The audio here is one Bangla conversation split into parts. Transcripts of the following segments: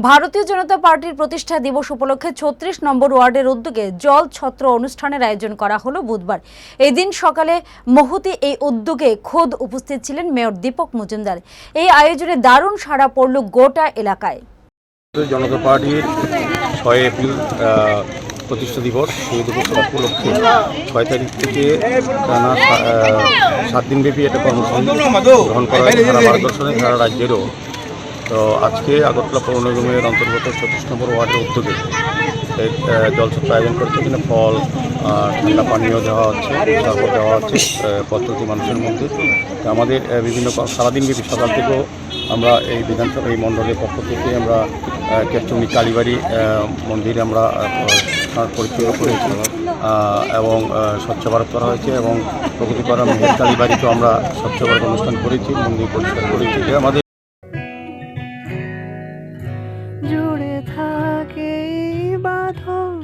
ভারতীয় জনতা পার্টির প্রতিষ্ঠা দিবস উপলক্ষে ৩৬ নম্বর ওয়ার্ডের উদ্যোগে জল ছত্র অনুষ্ঠানের আয়োজন করা হলো বুধবার। এই দিন সকালে মহুতি এই উদ্যোগে খোদ উপস্থিত ছিলেন মেয়র দীপক মজুমদার। এই আয়োজনে দারুণ সাড়া পড়ল গোটা এলাকায়। জনতা পার্টির ৬ এপ্রিল প্রতিষ্ঠা দিবস, সেই দিবস উপলক্ষে ৬ তারিখ থেকে টানা ৭ দিনব্যাপী এটা কর্মসূচি গ্রহণ করা হয়েছে সারা ভারতবর্ষে, সারা রাজ্যেরও। তো আজকে আগরতলা পৌর নিগমের অন্তর্গত ৩৬ নম্বর ওয়ার্ডের উদ্যোগে এই জলছত্র আয়োজন করছে। এখানে ফল, ঠান্ডা পানীয় দেওয়া হচ্ছে, শরবত দেওয়া হচ্ছে প্রত্যেকটি মানুষের মধ্যে। তো আমাদের বিভিন্ন সারাদিনব্যাপী সকাল থেকেও আমরা এই বিধানসভা এই মণ্ডলের পক্ষ থেকে আমরা কেষ্টমী কালীবাড়ি মন্দিরে আমরা পরিচয় করেছি এবং স্বচ্ছ ভারত করা হয়েছে, এবং প্রগতিপাড়া মেহের কালীবাড়িতেও আমরা স্বচ্ছ ভারত অনুষ্ঠান করেছি, মন্দির পরিষ্কার করেছি। আমাদের জুড়ে থাকে বাঁধন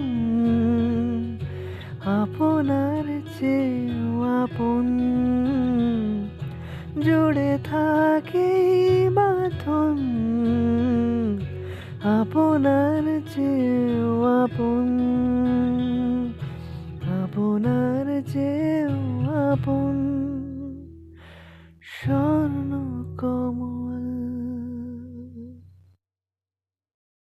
আপনার চেয়েও আপন, জুড়ে থাকে বাঁধন আপনার চেয়েও আপন, আপনার চেয়েও আপন।